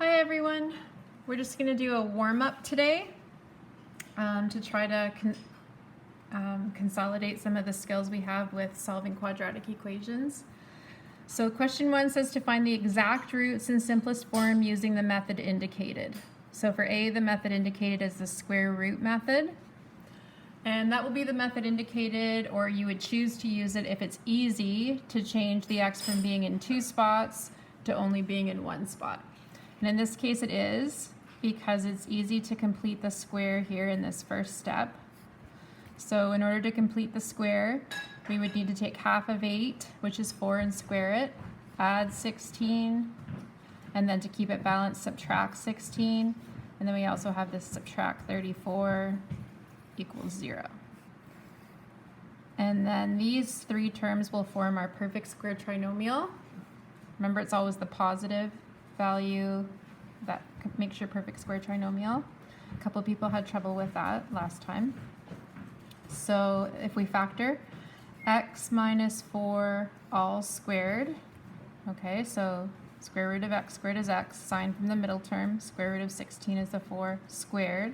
Hi everyone. We're just going to do a warm-up today to try to consolidate some of the skills we have with solving quadratic equations. So question 1 says to find the exact roots in simplest form using the method indicated. So for A, the method indicated is the square root method. And that will be the method indicated, or you would choose to use it if it's easy to change the x from being in 2 spots to only being in 1 spot. And in this case it is, because it's easy to complete the square here in this first step. So in order to complete the square, we would need to take half of 8, which is 4, and square it, add 16, and then to keep it balanced, subtract 16, and then we also have this subtract 34 equals 0. And then these 3 terms will form our perfect square trinomial. Remember, it's always the positive value that makes your perfect square trinomial. A couple people had trouble with that last time. So if we factor x minus 4 all squared, okay, so square root of x squared is x, sign from the middle term, square root of 16 is the 4 squared,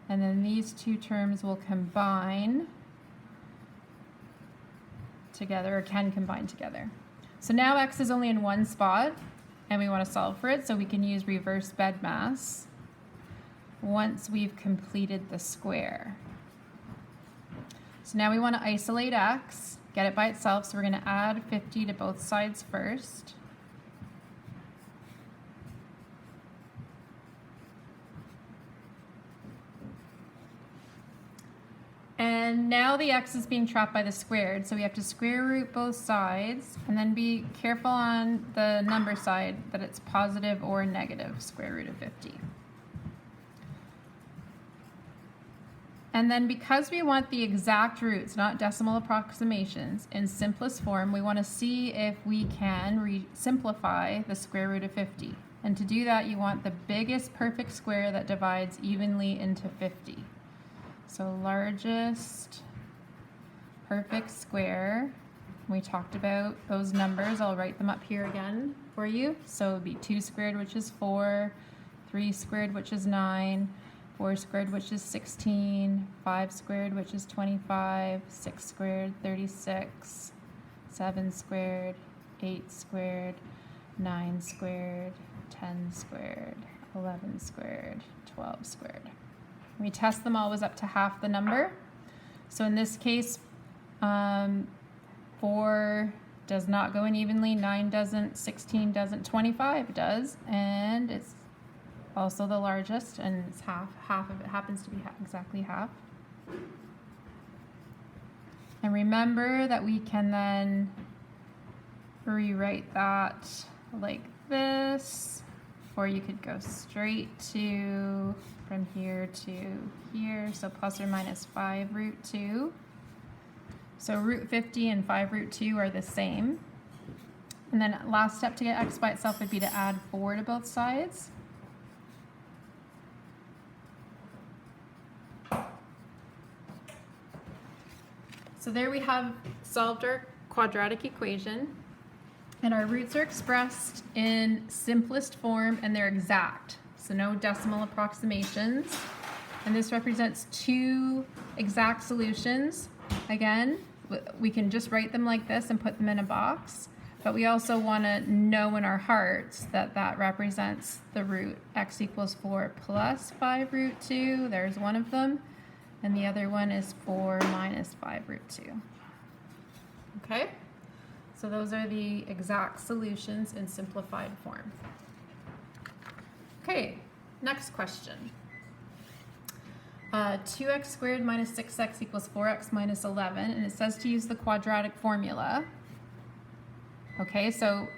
and then these 2 terms will combine together, or can combine together. So now x is only in 1 spot, and we want to solve for it, so we can use reverse bedmass once we've completed the square. So now we want to isolate x, get it by itself, so we're going to add 50 to both sides first. And now the x is being trapped by the squared, so we have to square root both sides, and then be careful on the number side that it's positive or negative square root of 50. And then because we want the exact roots, not decimal approximations, in simplest form, we want to see if we can simplify the square root of 50. And to do that, you want the biggest perfect square that divides evenly into 50. So largest perfect square, we talked about those numbers. I'll write them up here again for you. So it would be 2 squared, which is 4, 3 squared, which is 9, 4 squared, which is 16, 5 squared, which is 25, 6 squared, 36, 7 squared, 8 squared, 9 squared, 10 squared, 11 squared, 12 squared. We test them always up to half the number. So in this case, 4 does not go in evenly, 9 doesn't, 16 doesn't, 25 does, and it's also the largest, and it's half of it happens to be exactly half. And remember that we can then rewrite that like this, or you could go straight to from here to here, so plus or minus 5 root 2. So root 50 and 5 root 2 are the same. And then last step to get x by itself would be to add 4 to both sides. So there we have solved our quadratic equation, and our roots are expressed in simplest form, and they're exact. So no decimal approximations. And this represents 2 exact solutions. Again, we can just write them like this and put them in a box, but we also want to know in our hearts that that represents the root x equals 4 plus 5 root 2. There's one of them. And the other one is 4 minus 5 root 2. Okay? So those are the exact solutions in simplified form. Okay, next question. 2x squared minus 6x equals 4x minus 11, and it says to use the quadratic formula. Okay, so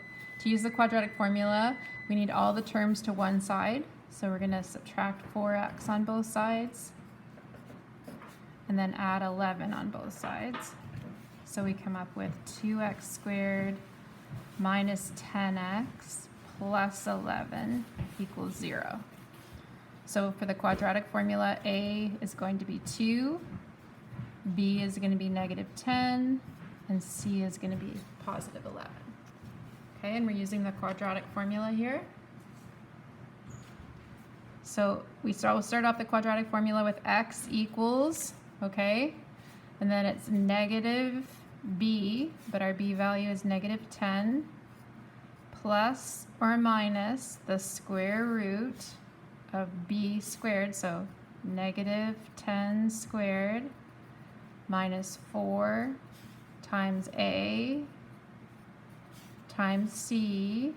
to use the quadratic formula, we need all the terms to one side. So we're going to subtract 4x on both sides, and then add 11 on both sides. So we come up with 2x squared minus 10x plus 11 equals 0. So for the quadratic formula, A is going to be 2, B is going to be negative 10, and C is going to be positive 11. Okay, and we're using the quadratic formula here. So we'll start off the quadratic formula with x equals, okay, and then it's negative b, but our b value is negative 10, plus or minus the square root of b squared, so negative 10 squared minus 4 times a times c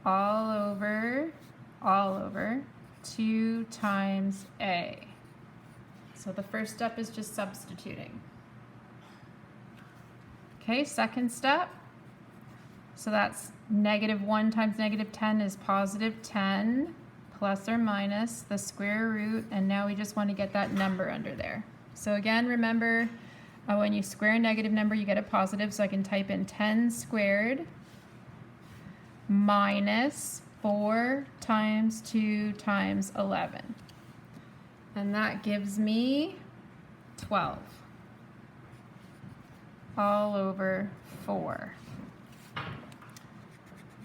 all over 2 times a. So the first step is just substituting. Okay, second step. So that's negative 1 times negative 10 is positive 10, plus or minus the square root, and now we just want to get that number under there. So again, remember, when you square a negative number, you get a positive, so I can type in 10 squared minus 4 times 2 times 11. And that gives me 12 all over 4.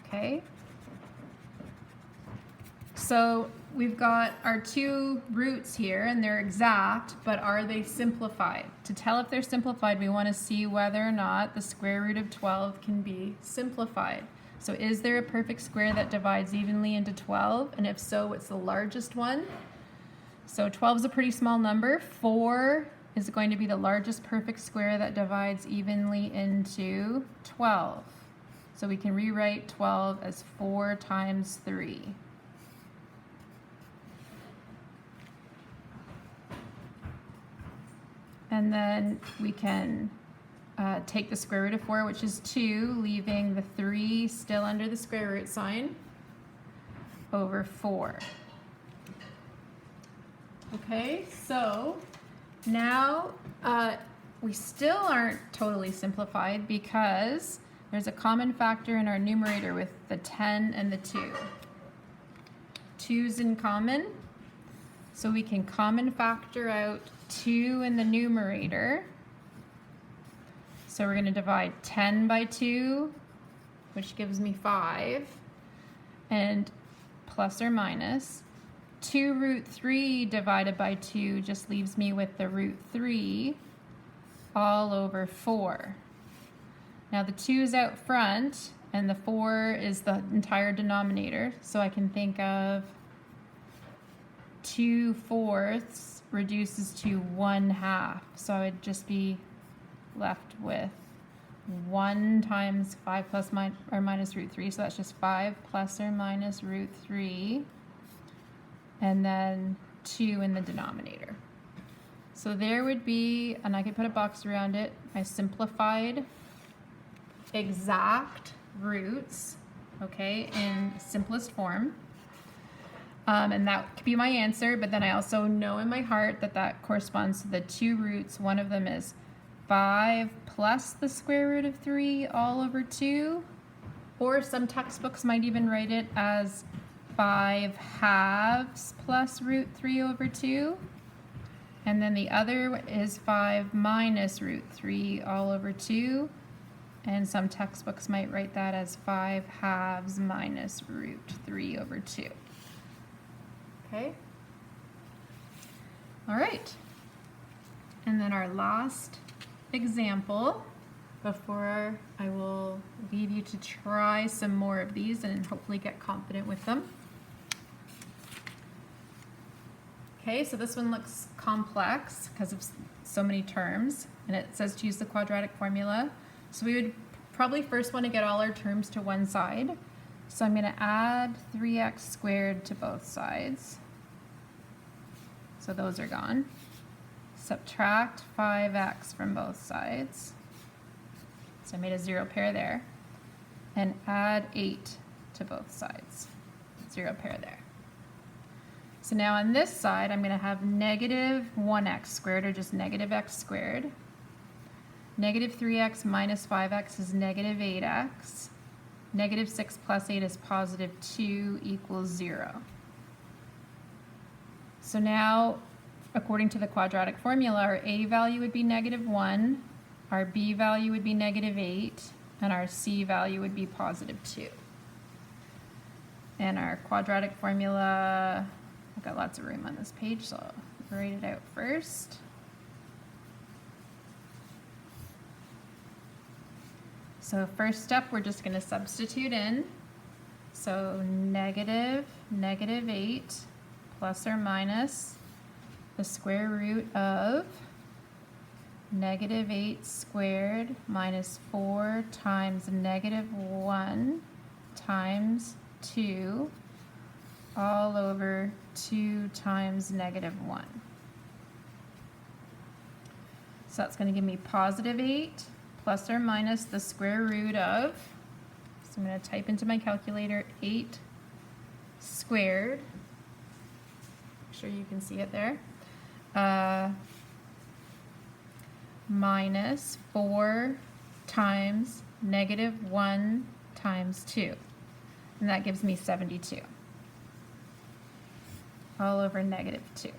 Okay? So we've got our two roots here, and they're exact, but are they simplified? To tell if they're simplified, we want to see whether or not the square root of 12 can be simplified. So is there a perfect square that divides evenly into 12? And if so, what's the largest one? So 12 is a pretty small number. 4 is going to be the largest perfect square that divides evenly into 12. So we can rewrite 12 as 4 times 3. And then we can take the square root of 4, which is 2, leaving the 3 still under the square root sign, over 4. Okay, so now we still aren't totally simplified because there's a common factor in our numerator with the 10 and the 2. 2's in common, so we can common factor out 2 in the numerator. So we're going to divide 10 by 2, which gives me 5, and plus or minus 2 root 3 divided by 2 just leaves me with the root 3 all over 4. Now the 2 is out front and the 4 is the entire denominator, so I can think of 2/4 reduces to 1/2, so I would just be left with 1 times 5 plus or minus root 3, so that's just 5 plus or minus root 3, and then 2 in the denominator. So there would be, and I could put a box around it, my simplified exact roots, okay, in simplest form. And that could be my answer, but then I also know in my heart that that corresponds to the two roots. One of them is 5 plus the square root of 3 all over 2, or some textbooks might even write it as 5/2 plus root 3 over 2. And then the other is 5 minus root 3 all over 2. And some textbooks might write that as 5/2 minus root 3 over 2. Okay? All right. And then our last example before I will leave you to try some more of these and hopefully get confident with them. Okay, so this one looks complex because of so many terms, and it says to use the quadratic formula. So we would probably first want to get all our terms to one side. So I'm going to add 3x squared to both sides. So those are gone. Subtract 5x from both sides. So I made a 0 pair there. And add 8 to both sides. 0 pair there. So now on this side, I'm going to have negative 1x squared, or just negative x squared. Negative 3x minus 5x is negative 8x. Negative 6 plus 8 is positive 2 equals 0. So now, according to the quadratic formula, our a value would be negative 1, our b value would be negative 8, and our c value would be positive 2. And our quadratic formula, I've got lots of room on this page, so I'll write it out first. So first step, we're just going to substitute in. So negative 8 plus or minus the square root of negative 8 squared minus 4 times negative 1 times 2 all over 2 times negative 1. So that's going to give me positive 8 plus or minus the square root of, so I'm going to type into my calculator 8 squared, make sure you can see it there, minus 4 times negative 1 times 2. And that gives me 72 all over negative 2.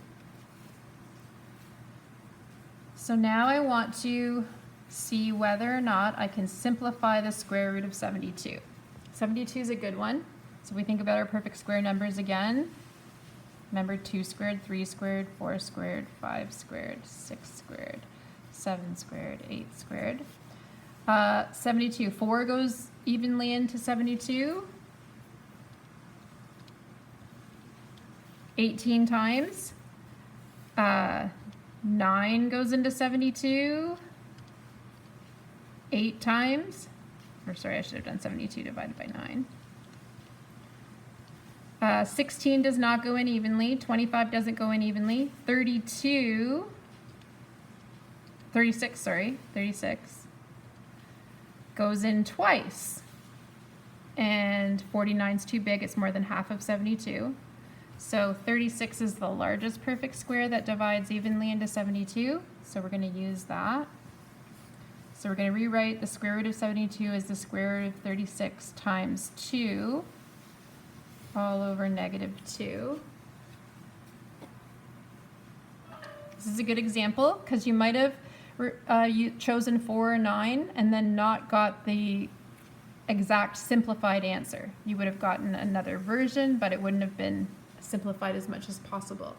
So now I want to see whether or not I can simplify the square root of 72. 72 is a good one. So if we think about our perfect square numbers again, remember 2 squared, 3 squared, 4 squared, 5 squared, 6 squared, 7 squared, 8 squared. 72, 4 goes evenly into 72. 18 times. 9 goes into 72. 8 times. Or sorry, I should have done 72 divided by 9. 16 does not go in evenly. 25 doesn't go in evenly. 36 goes in twice. And 49 is too big. It's more than half of 72. So 36 is the largest perfect square that divides evenly into 72. So we're going to use that. So we're going to rewrite the square root of 72 as the square root of 36 times 2 all over negative 2. This is a good example because you might have chosen 4 or 9 and then not got the exact simplified answer. You would have gotten another version, but it wouldn't have been simplified as much as possible.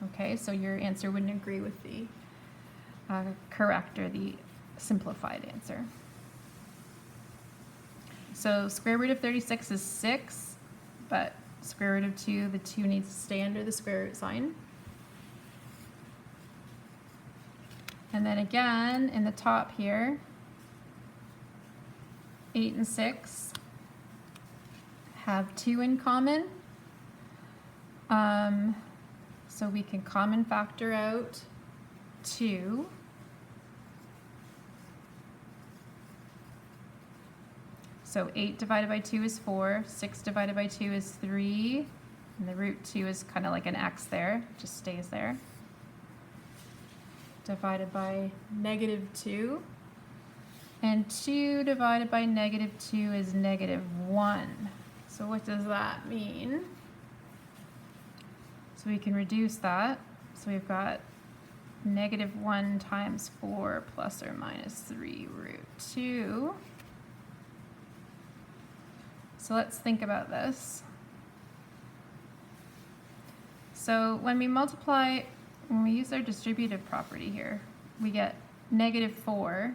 Okay, so your answer wouldn't agree with the correct or the simplified answer. So square root of 36 is 6, but square root of 2, the 2 needs to stay under the square root sign. And then again, in the top here, 8 and 6 have 2 in common. So we can common factor out 2. So 8 divided by 2 is 4, 6 divided by 2 is 3, and the root 2 is kind of like an x there, it just stays there. Divided by negative 2, and 2 divided by negative 2 is negative 1. So what does that mean? So we can reduce that. So we've got negative 1 times 4 plus or minus 3 root 2. So let's think about this. So when we use our distributive property here, we get negative 4.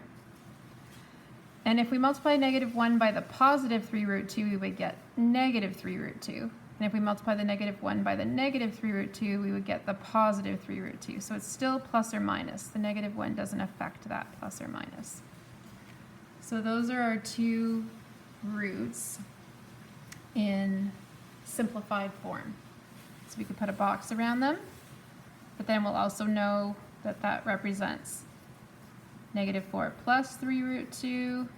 And if we multiply negative 1 by the positive 3 root 2, we would get negative 3 root 2. And if we multiply the negative 1 by the negative 3 root 2, we would get the positive 3 root 2. So it's still plus or minus. The negative 1 doesn't affect that plus or minus. So those are our 2 roots in simplified form. So we could put a box around them, but then we'll also know that that represents negative 4 plus 3 root 2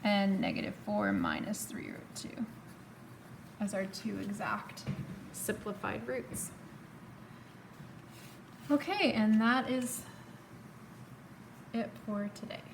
and negative 4 minus 3 root 2 as our 2 exact simplified roots. Okay, and that is it for today.